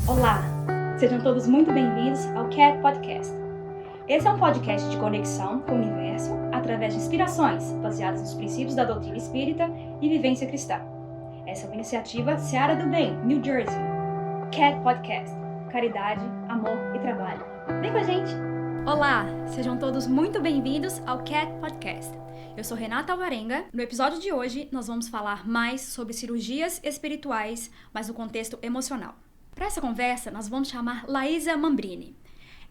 Olá! Sejam todos muito bem-vindos ao CAT Podcast. Esse é um podcast de conexão com o universo através de inspirações baseadas nos princípios da doutrina espírita e vivência cristã. Essa é uma iniciativa Seara do Bem, New Jersey. CAT Podcast. Caridade, amor e trabalho. Vem com a gente! Olá! Sejam todos muito bem-vindos ao CAT Podcast. Eu sou Renata Alvarenga. No episódio de hoje, nós vamos falar mais sobre cirurgias espirituais, mas no contexto emocional. Para essa conversa, nós vamos chamar Laísa Mambrini.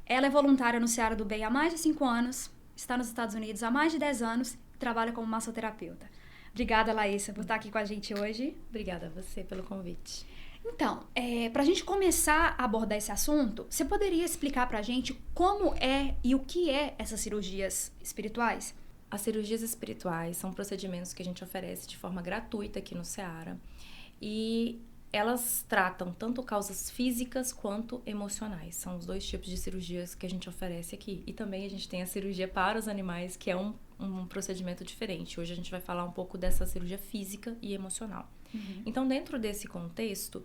Ela é voluntária no Seara do Bem há mais de 5 anos, está nos Estados Unidos há mais de 10 anos e trabalha como massoterapeuta. Obrigada, Laísa, por estar aqui com a gente hoje. Obrigada a você pelo convite. Então, para a gente começar a abordar esse assunto, você poderia explicar para a gente como é e o que é essas cirurgias espirituais? As cirurgias espirituais são procedimentos que a gente oferece de forma gratuita aqui no Seara e elas tratam tanto causas físicas quanto emocionais. São os 2 tipos de cirurgias que a gente oferece aqui. E também a gente tem a cirurgia para os animais, que é um procedimento diferente. Hoje a gente vai falar um pouco dessa cirurgia física e emocional. Uhum. Então, dentro desse contexto,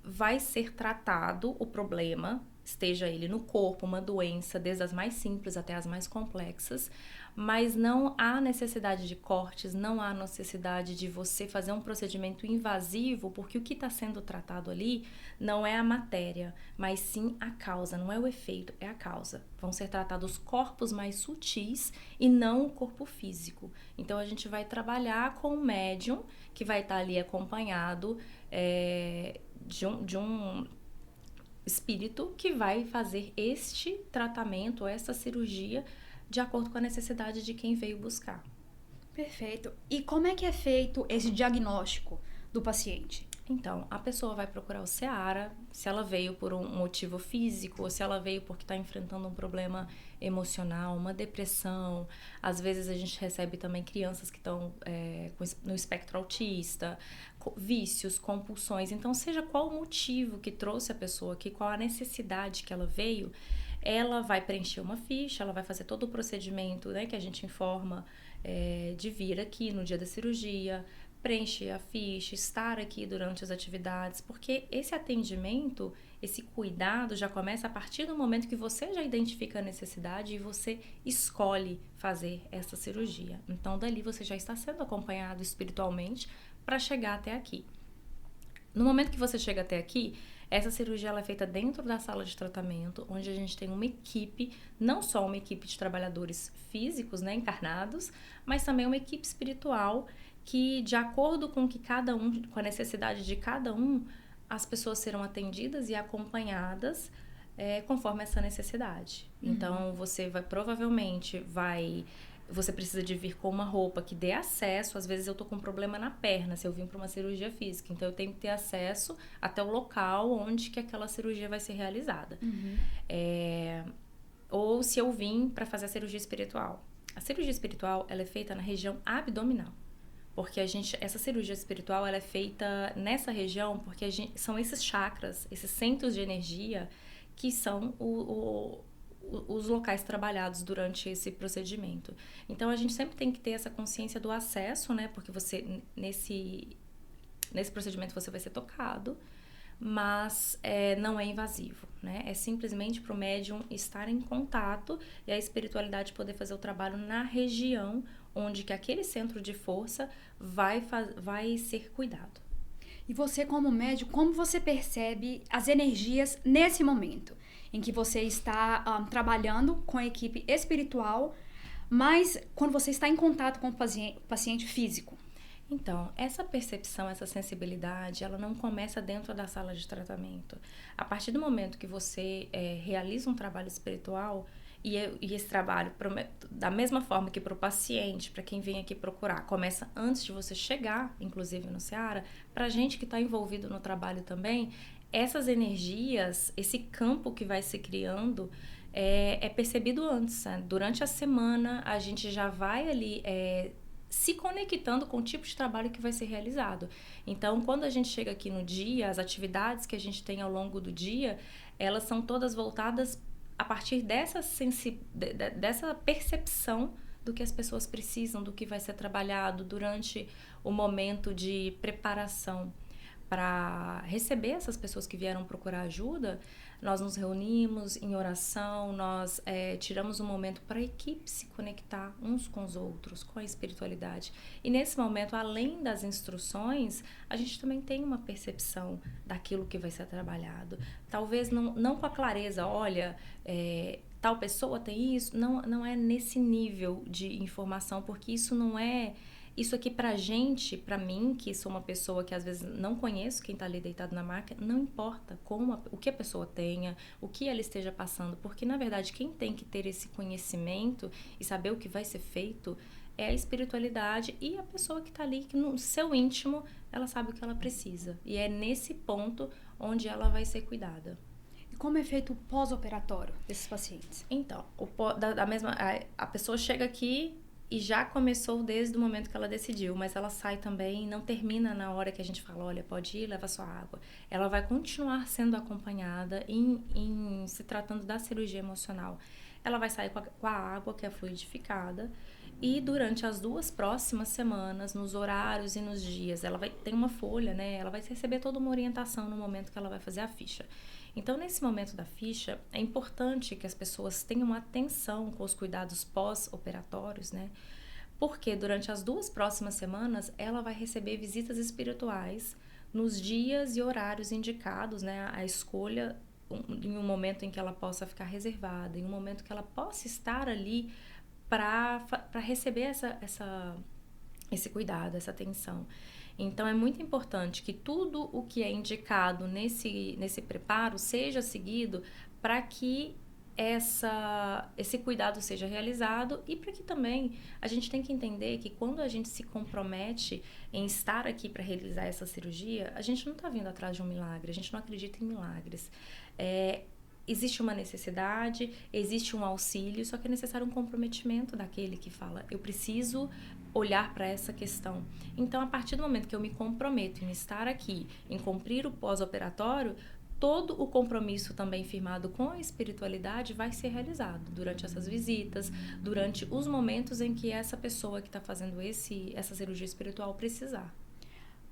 vai ser tratado o problema, esteja ele no corpo, uma doença, desde as mais simples até as mais complexas, mas não há necessidade de cortes, não há necessidade de você fazer um procedimento invasivo, porque o que está sendo tratado ali não é a matéria, mas sim a causa, não é o efeito, é a causa. Vão ser tratados corpos mais sutis e não o corpo físico. Então a gente vai trabalhar com um médium que vai estar ali acompanhado de um espírito que vai fazer este tratamento, essa cirurgia, de acordo com a necessidade de quem veio buscar. Perfeito. E como é que é feito esse diagnóstico do paciente? Então, a pessoa vai procurar o Seara, se ela veio por um motivo físico, ou se ela veio porque está enfrentando um problema emocional, uma depressão. Às vezes a gente recebe também crianças que estão no espectro autista, vícios, compulsões. Então, seja qual o motivo que trouxe a pessoa aqui, qual a necessidade que ela veio, ela vai preencher uma ficha, ela vai fazer todo o procedimento, né, que a gente informa de vir aqui no dia da cirurgia, preencher a ficha, estar aqui durante as atividades, porque esse atendimento, esse cuidado já começa a partir do momento que você já identifica a necessidade e você escolhe fazer essa cirurgia. Então, dali você já está sendo acompanhado espiritualmente para chegar até aqui. No momento que você chega até aqui, essa cirurgia ela é feita dentro da sala de tratamento, onde a gente tem uma equipe, não só uma equipe de trabalhadores físicos, né, encarnados, mas também uma equipe espiritual que, de acordo com que cada um, com a necessidade de cada um, as pessoas serão atendidas e acompanhadas conforme essa necessidade. Uhum. Então, você você precisa de vir com uma roupa que dê acesso. Às vezes eu tô com um problema na perna, se eu vim para uma cirurgia física. Então, eu tenho que ter acesso até o local onde que aquela cirurgia vai ser realizada. Uhum. Ou se eu vim para fazer a cirurgia espiritual. A cirurgia espiritual, ela é feita na região abdominal. Porque essa cirurgia espiritual, ela é feita nessa região porque são esses chakras, esses centros de energia que são os locais trabalhados durante esse procedimento. Então, a gente sempre tem que ter essa consciência do acesso, né? Porque você, nesse procedimento, você vai ser tocado, mas não é invasivo, né? É simplesmente para o médium estar em contato e a espiritualidade poder fazer o trabalho na região onde que aquele centro de força vai ser cuidado. E você, como médium, como você percebe as energias nesse momento em que você está trabalhando com a equipe espiritual, mas quando você está em contato com o paciente físico? Então, essa percepção, essa sensibilidade, ela não começa dentro da sala de tratamento. A partir do momento que você realiza um trabalho espiritual, e esse trabalho, da mesma forma que para o paciente, para quem vem aqui procurar, começa antes de você chegar, inclusive no Seara, para a gente que está envolvido no trabalho também, essas energias, esse campo que vai se criando, é percebido antes, né? Durante a semana, a gente já vai ali se conectando com o tipo de trabalho que vai ser realizado. Então, quando a gente chega aqui no dia, as atividades que a gente tem ao longo do dia, elas são todas voltadas a partir dessa percepção do que as pessoas precisam, do que vai ser trabalhado durante o momento de preparação para receber essas pessoas que vieram procurar ajuda, nós nos reunimos em oração, nós tiramos um momento para a equipe se conectar uns com os outros, com a espiritualidade. E nesse momento, além das instruções, a gente também tem uma percepção daquilo que vai ser trabalhado. Talvez não com a clareza, olha, tal pessoa tem isso, não é nesse nível de informação, porque isso não é... Isso aqui pra gente, pra mim, que sou uma pessoa que às vezes não conheço quem tá ali deitado na maca, não importa o que a pessoa tenha, o que ela esteja passando, porque na verdade quem tem que ter esse conhecimento e saber o que vai ser feito é a espiritualidade e a pessoa que tá ali, que no seu íntimo, ela sabe o que ela precisa. E é nesse ponto onde ela vai ser cuidada. E como é feito o pós-operatório desses pacientes? Então, a pessoa chega aqui e já começou desde o momento que ela decidiu, mas ela sai também, não termina na hora que a gente fala, olha, pode ir, leva sua água. Ela vai continuar sendo acompanhada em se tratando da cirurgia emocional. Ela vai sair com a água que é fluidificada e durante as 2 próximas semanas, nos horários e nos dias, ela vai ter uma folha, né? Ela vai receber toda uma orientação no momento que ela vai fazer a ficha. Então, nesse momento da ficha, é importante que as pessoas tenham atenção com os cuidados pós-operatórios, né? Porque durante as 2 próximas semanas, ela vai receber visitas espirituais nos dias e horários indicados, né? A escolha em um momento em que ela possa ficar reservada, em um momento que ela possa estar ali para receber esse cuidado, essa atenção. Então, é muito importante que tudo o que é indicado nesse preparo seja seguido para que esse cuidado seja realizado e para que também a gente tem que entender que quando a gente se compromete em estar aqui para realizar essa cirurgia, a gente não está vindo atrás de um milagre, a gente não acredita em milagres. Existe uma necessidade, existe um auxílio, só que é necessário um comprometimento daquele que fala, eu preciso olhar para essa questão. Então, a partir do momento que eu me comprometo em estar aqui, em cumprir o pós-operatório, todo o compromisso também firmado com a espiritualidade vai ser realizado durante essas visitas, durante os momentos em que essa pessoa que está fazendo essa cirurgia espiritual precisar.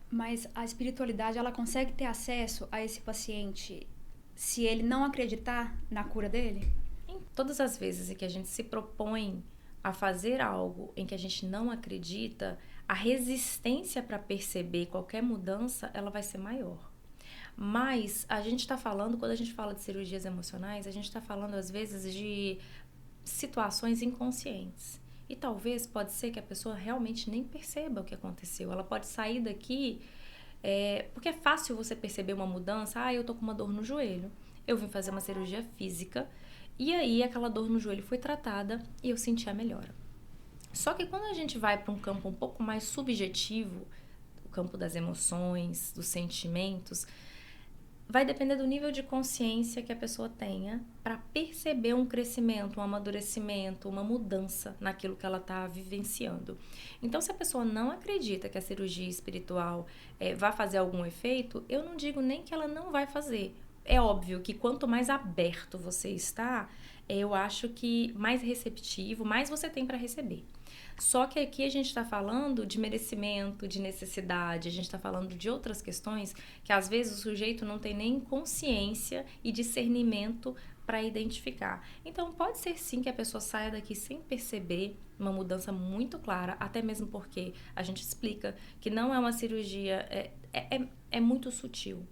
Mas a espiritualidade, ela consegue ter acesso a esse paciente se ele não acreditar na cura dele? Em todas as vezes em que a gente se propõe a fazer algo em que a gente não acredita, a resistência para perceber qualquer mudança, ela vai ser maior. Mas a gente está falando, quando a gente fala de cirurgias emocionais, a gente está falando às vezes de situações inconscientes. E talvez pode ser que a pessoa realmente nem perceba o que aconteceu. Ela pode sair daqui, porque é fácil você perceber uma mudança. Eu tô com uma dor no joelho, eu vim fazer uma cirurgia física, e aí aquela dor no joelho foi tratada e eu senti a melhora. Só que quando a gente vai para um campo um pouco mais subjetivo, o campo das emoções, dos sentimentos, vai depender do nível de consciência que a pessoa tenha para perceber um crescimento, um amadurecimento, uma mudança naquilo que ela está vivenciando. Então, se a pessoa não acredita que a cirurgia espiritual vai fazer algum efeito, eu não digo nem que ela não vai fazer. É óbvio que quanto mais aberto você está, eu acho que mais receptivo, mais você tem para receber. Só que aqui a gente está falando de merecimento, de necessidade, a gente está falando de outras questões que às vezes o sujeito não tem nem consciência e discernimento para identificar. Então pode ser sim que a pessoa saia daqui sem perceber uma mudança muito clara, até mesmo porque a gente explica que não é uma cirurgia, é muito sutil.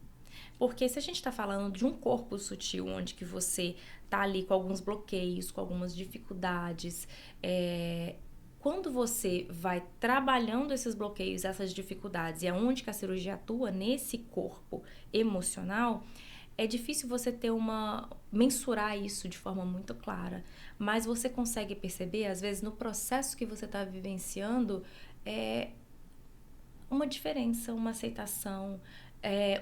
Porque se a gente está falando de um corpo sutil, onde que você está ali com alguns bloqueios, com algumas dificuldades, quando você vai trabalhando esses bloqueios, essas dificuldades, e aonde que a cirurgia atua nesse corpo emocional, é difícil você mensurar isso de forma muito clara. Mas você consegue perceber, às vezes, no processo que você está vivenciando, uma diferença, uma aceitação,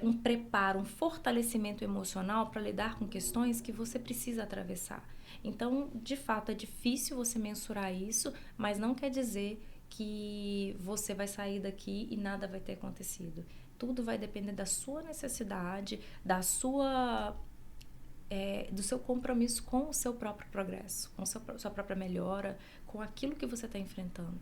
um preparo, um fortalecimento emocional para lidar com questões que você precisa atravessar. Então, de fato, é difícil você mensurar isso, mas não quer dizer que você vai sair daqui e nada vai ter acontecido. Tudo vai depender da sua necessidade, do seu compromisso com o seu próprio progresso, com sua própria melhora, com aquilo que você está enfrentando.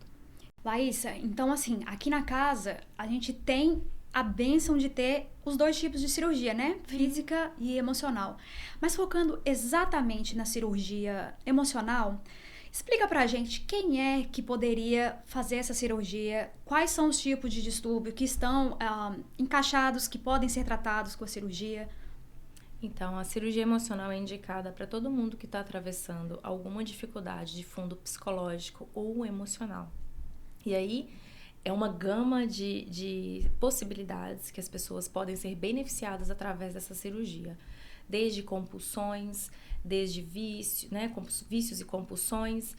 Laísa, então assim, aqui na casa a gente tem a bênção de ter os dois tipos de cirurgia, né? Física e emocional. Mas focando exatamente na cirurgia emocional, explica pra gente quem é que poderia fazer essa cirurgia, quais são os tipos de distúrbio que estão encaixados, que podem ser tratados com a cirurgia. Então, a cirurgia emocional é indicada para todo mundo que está atravessando alguma dificuldade de fundo psicológico ou emocional. E aí, é uma gama de possibilidades que as pessoas podem ser beneficiadas através dessa cirurgia. Desde compulsões, desde vícios, né, vícios e compulsões.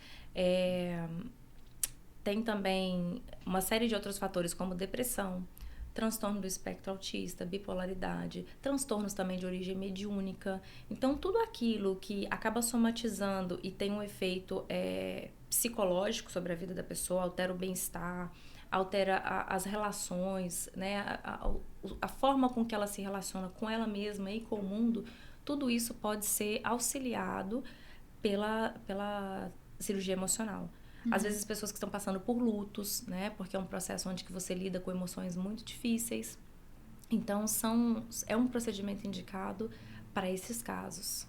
Tem também uma série de outros fatores como depressão, transtorno do espectro autista, bipolaridade, transtornos também de origem mediúnica. Então, tudo aquilo que acaba somatizando e tem um efeito psicológico sobre a vida da pessoa, altera o bem-estar, altera as relações, né? A forma com que ela se relaciona com ela mesma e com o mundo, tudo isso pode ser auxiliado pela cirurgia emocional. Às vezes pessoas que estão passando por lutos, né? Porque é um processo onde que você lida com emoções muito difíceis. Então, é um procedimento indicado para esses casos.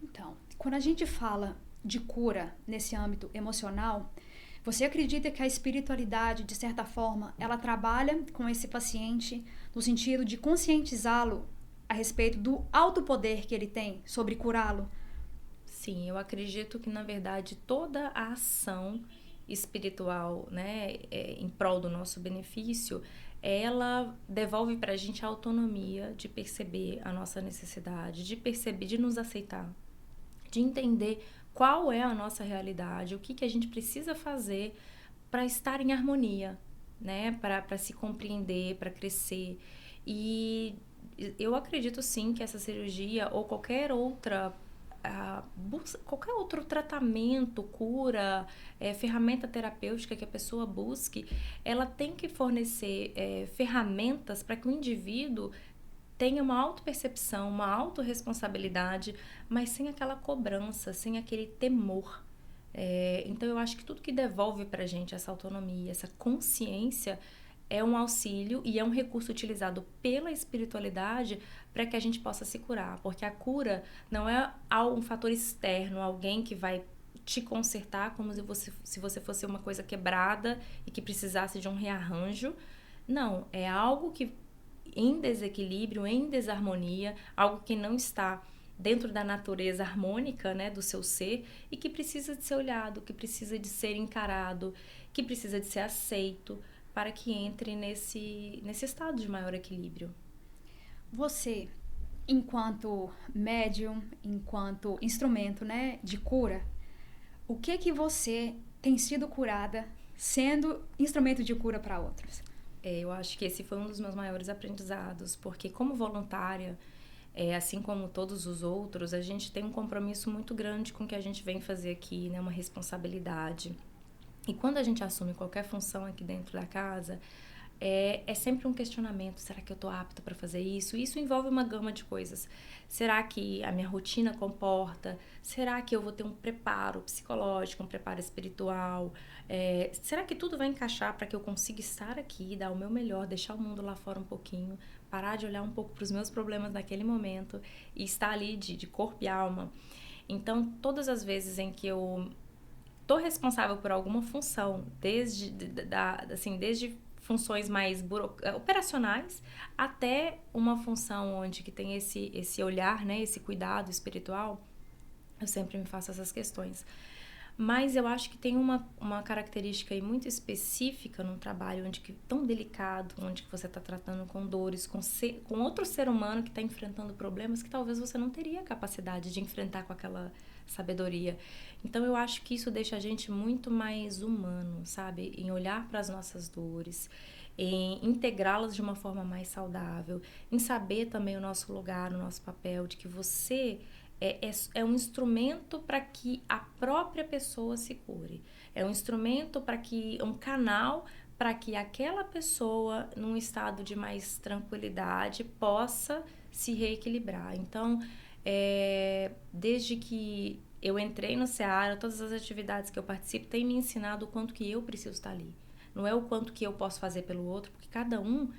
Então, quando a gente fala de cura nesse âmbito emocional, você acredita que a espiritualidade, de certa forma, ela trabalha com esse paciente no sentido de conscientizá-lo a respeito do alto poder que ele tem sobre curá-lo? Sim, eu acredito que, na verdade, toda a ação espiritual, né, em prol do nosso benefício, ela devolve para a gente a autonomia de perceber a nossa necessidade, de perceber, de nos aceitar, de entender qual é a nossa realidade, o que a gente precisa fazer para estar em harmonia, né, para se compreender, para crescer. E eu acredito sim que essa cirurgia ou qualquer outro tratamento, cura, ferramenta terapêutica que a pessoa busque, ela tem que fornecer ferramentas para que o indivíduo tenha uma autopercepção, uma autorresponsabilidade, mas sem aquela cobrança, sem aquele temor. Então, eu acho que tudo que devolve para a gente essa autonomia, essa consciência, é um auxílio e é um recurso utilizado pela espiritualidade para que a gente possa se curar. Porque a cura não é um fator externo, alguém que vai te consertar como se você fosse uma coisa quebrada e que precisasse de um rearranjo. Não, é algo que em desequilíbrio, em desarmonia, algo que não está dentro da natureza harmônica, né, do seu ser e que precisa de ser olhado, que precisa de ser encarado, que precisa de ser aceito, para que entre nesse estado de maior equilíbrio. Você, enquanto médium, enquanto instrumento, né, de cura, o que você tem sido curada sendo instrumento de cura para outros? Eu acho que esse foi um dos meus maiores aprendizados, porque como voluntária, assim como todos os outros, a gente tem um compromisso muito grande com o que a gente vem fazer aqui, né, uma responsabilidade. E quando a gente assume qualquer função aqui dentro da casa, é sempre um questionamento. Será que eu estou apta para fazer isso? Isso envolve uma gama de coisas. Será que a minha rotina comporta? Será que eu vou ter um preparo psicológico, um preparo espiritual? Será que tudo vai encaixar para que eu consiga estar aqui, dar o meu melhor, deixar o mundo lá fora um pouquinho, parar de olhar um pouco para os meus problemas naquele momento e estar ali de corpo e alma? Então, todas as vezes em que eu estou responsável por alguma função, desde funções mais operacionais até uma função onde que tem esse olhar, né, esse cuidado espiritual, eu sempre me faço essas questões. Mas eu acho que tem uma característica aí muito específica num trabalho tão delicado, onde que você está tratando com dores, com outro ser humano que está enfrentando problemas que talvez você não teria capacidade de enfrentar com aquela sabedoria. Então eu acho que isso deixa a gente muito mais humano, sabe? Em olhar para as nossas dores, em integrá-las de uma forma mais saudável, em saber também o nosso lugar, o nosso papel, de que você é um instrumento para que a própria pessoa se cure. É um instrumento um canal para que aquela pessoa, num estado de mais tranquilidade, possa se reequilibrar. Então, desde que eu entrei no Seara, todas as atividades que eu participo têm me ensinado o quanto que eu preciso estar ali. Não é o quanto que eu posso fazer pelo outro, porque cada um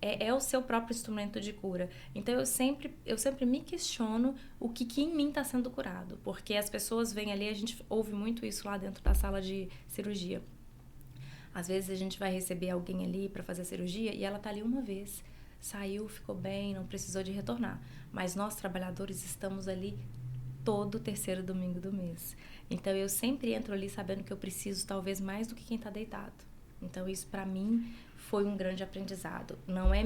é o seu próprio instrumento de cura. Então eu sempre me questiono o que em mim está sendo curado, porque as pessoas vêm ali, a gente ouve muito isso lá dentro da sala de cirurgia. Às vezes a gente vai receber alguém ali para fazer a cirurgia e ela tá ali uma vez, saiu, ficou bem, não precisou de retornar. Mas nós trabalhadores estamos ali todo terceiro domingo do mês. Então eu sempre entro ali sabendo que eu preciso talvez mais do que quem está deitado. Então isso para mim foi um grande aprendizado. Não é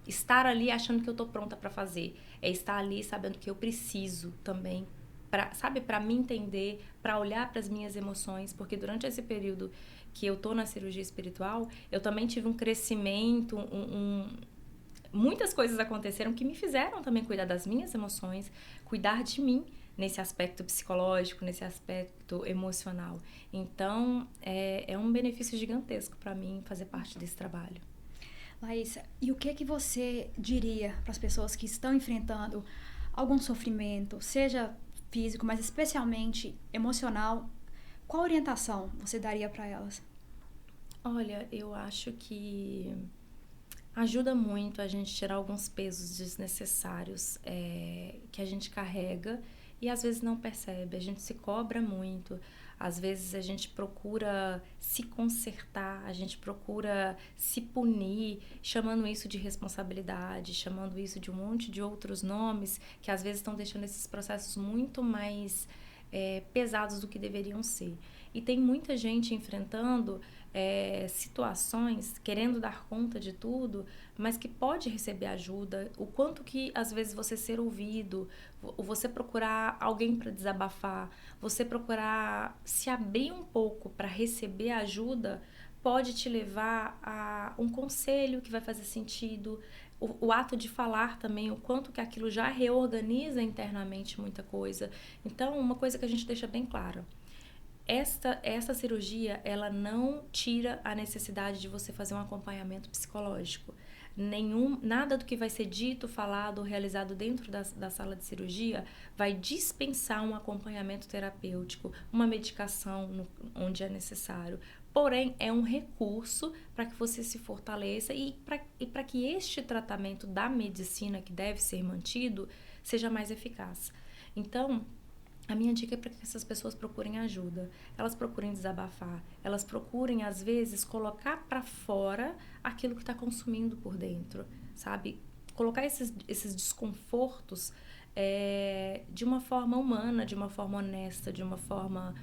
estar ali achando que eu tô pronta para fazer, é estar ali sabendo que eu preciso também para me entender, para olhar para as minhas emoções, porque durante esse período que eu tô na cirurgia espiritual, eu também tive um crescimento, muitas coisas aconteceram que me fizeram também cuidar das minhas emoções, cuidar de mim nesse aspecto psicológico, nesse aspecto emocional. Então, é um benefício gigantesco para mim fazer parte desse trabalho. Laísa, e o que você diria para as pessoas que estão enfrentando algum sofrimento, seja físico, mas especialmente emocional? Qual orientação você daria para elas? Olha, eu acho que ajuda muito a gente tirar alguns pesos desnecessários que a gente carrega e às vezes não percebe. A gente se cobra muito, às vezes a gente procura se consertar, a gente procura se punir, chamando isso de responsabilidade, chamando isso de um monte de outros nomes que às vezes estão deixando esses processos muito mais pesados do que deveriam ser. E tem muita gente enfrentando situações, querendo dar conta de tudo, mas que pode receber ajuda. O quanto que, às vezes, você ser ouvido, você procurar alguém para desabafar, você procurar se abrir um pouco para receber ajuda, pode te levar a um conselho que vai fazer sentido. O ato de falar também, o quanto que aquilo já reorganiza internamente muita coisa. Então, uma coisa que a gente deixa bem clara: essa cirurgia, ela não tira a necessidade de você fazer um acompanhamento psicológico. Nada do que vai ser dito, falado ou realizado dentro da sala de cirurgia vai dispensar um acompanhamento terapêutico, uma medicação onde é necessário. Porém, é um recurso para que você se fortaleça e para que este tratamento da medicina, que deve ser mantido, seja mais eficaz. Então, a minha dica é para que essas pessoas procurem ajuda, elas procurem desabafar, elas procurem, às vezes, colocar para fora aquilo que está consumindo por dentro, sabe? Colocar esses desconfortos de uma forma humana, de uma forma honesta, de uma forma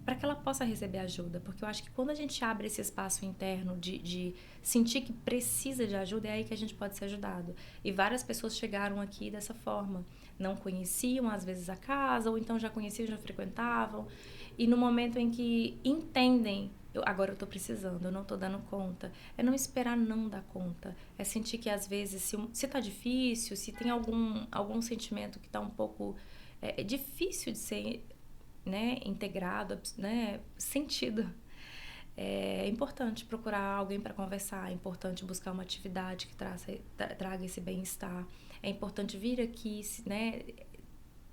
para que ela possa receber ajuda. Porque eu acho que quando a gente abre esse espaço interno de sentir que precisa de ajuda, é aí que a gente pode ser ajudado. E várias pessoas chegaram aqui dessa forma. Não conheciam, às vezes, a casa, ou então já conheciam, já frequentavam. E no momento em que entendem, agora eu tô precisando, eu não tô dando conta, é não esperar não dar conta. É sentir que, às vezes, se tá difícil, se tem algum sentimento que tá um pouco difícil de ser, né, integrado, né, sentido. É importante procurar alguém para conversar, é importante buscar uma atividade que traga esse bem-estar. É importante vir aqui, né,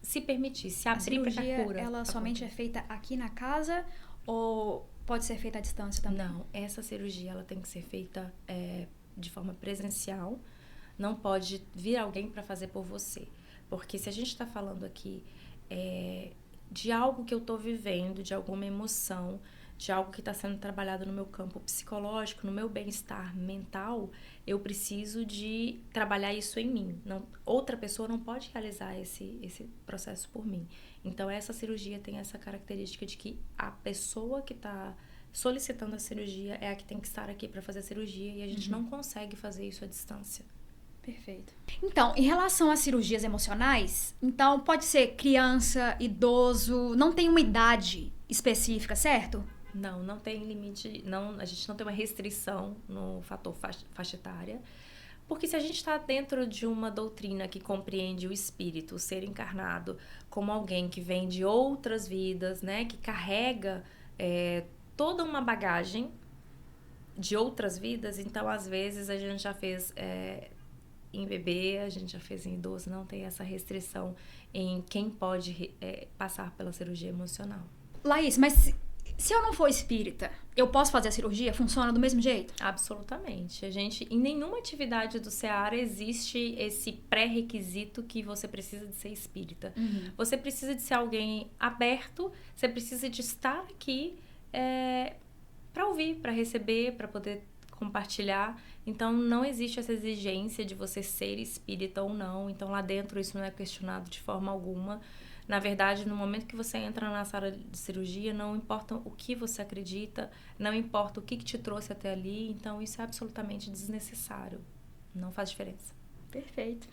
se permitir, se abrir para a cura. Ela somente é feita aqui na casa ou pode ser feita à distância também? Não, essa cirurgia ela tem que ser feita de forma presencial. Não pode vir alguém para fazer por você. Porque se a gente está falando aqui de algo que eu estou vivendo, de alguma emoção, de algo que está sendo trabalhado no meu campo psicológico, no meu bem-estar mental, eu preciso de trabalhar isso em mim. Outra pessoa não pode realizar esse processo por mim. Então, essa cirurgia tem essa característica de que a pessoa que está solicitando a cirurgia é a que tem que estar aqui para fazer a cirurgia e a gente não consegue fazer isso à distância. Perfeito. Então, em relação às cirurgias emocionais, então pode ser criança, idoso, não tem uma idade específica, certo? Não tem limite, a gente não tem uma restrição no fator faixa etária, porque se a gente está dentro de uma doutrina que compreende o espírito, o ser encarnado, como alguém que vem de outras vidas, né, que carrega toda uma bagagem de outras vidas, então às vezes a gente já fez em bebê, a gente já fez em idoso, não tem essa restrição em quem pode passar pela cirurgia emocional. Laís, mas Se eu não for espírita, eu posso fazer a cirurgia? Funciona do mesmo jeito? Absolutamente. Em nenhuma atividade do Seara existe esse pré-requisito que você precisa de ser espírita. Você precisa de ser alguém aberto, você precisa de estar aqui para ouvir, para receber, para poder compartilhar. Então, não existe essa exigência de você ser espírita ou não. Então, lá dentro isso não é questionado de forma alguma. Na verdade, no momento que você entra na sala de cirurgia, não importa o que você acredita, não importa o que te trouxe até ali, então isso é absolutamente desnecessário. Não faz diferença. Perfeito.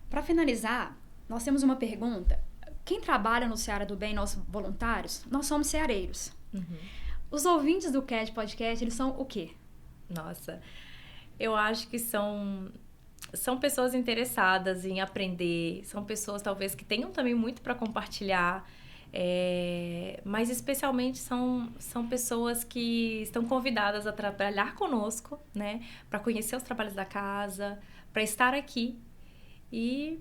Para finalizar, nós temos uma pergunta. Quem trabalha no Seara do Bem, nós voluntários, nós somos ceareiros. Os ouvintes do CAT Podcast, eles são o quê? Nossa, eu acho que são pessoas interessadas em aprender, são pessoas talvez que tenham também muito para compartilhar, mas especialmente são pessoas que estão convidadas a trabalhar conosco, né, para conhecer os trabalhos da casa, para estar aqui, e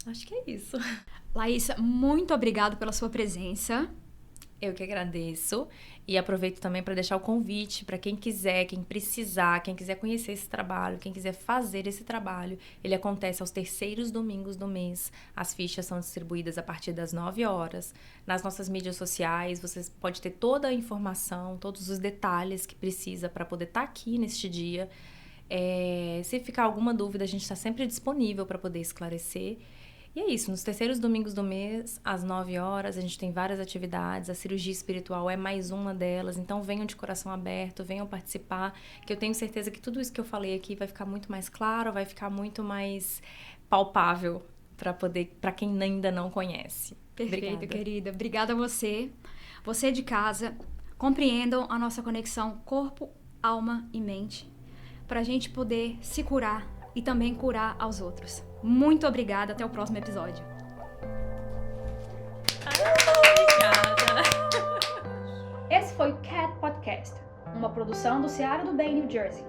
acho que é isso. Laísa, muito obrigada pela sua presença. Eu que agradeço e aproveito também para deixar o convite para quem quiser, quem precisar, quem quiser conhecer esse trabalho, quem quiser fazer esse trabalho. Ele acontece aos terceiros domingos do mês. As fichas são distribuídas a partir das 9 horas. Nas nossas mídias sociais, você pode ter toda a informação, todos os detalhes que precisa para poder estar aqui neste dia. Se ficar alguma dúvida, a gente está sempre disponível para poder esclarecer. E é isso, nos terceiros domingos do mês, às 9 horas, a gente tem várias atividades, a cirurgia espiritual é mais uma delas, então venham de coração aberto, venham participar, que eu tenho certeza que tudo isso que eu falei aqui vai ficar muito mais claro, vai ficar muito mais palpável para quem ainda não conhece. Perfeito, Obrigada. Querida. Obrigada a você. Você de casa, compreendam a nossa conexão corpo, alma e mente, para a gente poder se curar e também curar aos outros. Muito obrigada, até o próximo episódio. Obrigada! Esse foi o CAT Podcast, uma produção do Seara do Bem, New Jersey.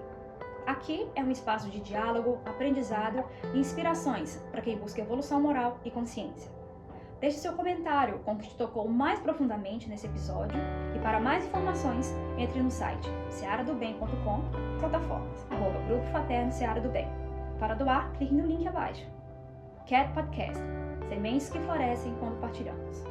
Aqui é um espaço de diálogo, aprendizado e inspirações para quem busca evolução moral e consciência. Deixe seu comentário com o que te tocou mais profundamente nesse episódio e para mais informações, entre no site searadobem.com, plataformas, @Grupo Fraterno Seara do Bem. Para doar, clique no link abaixo. CAT Podcast. Sementes que florescem quando partilhamos.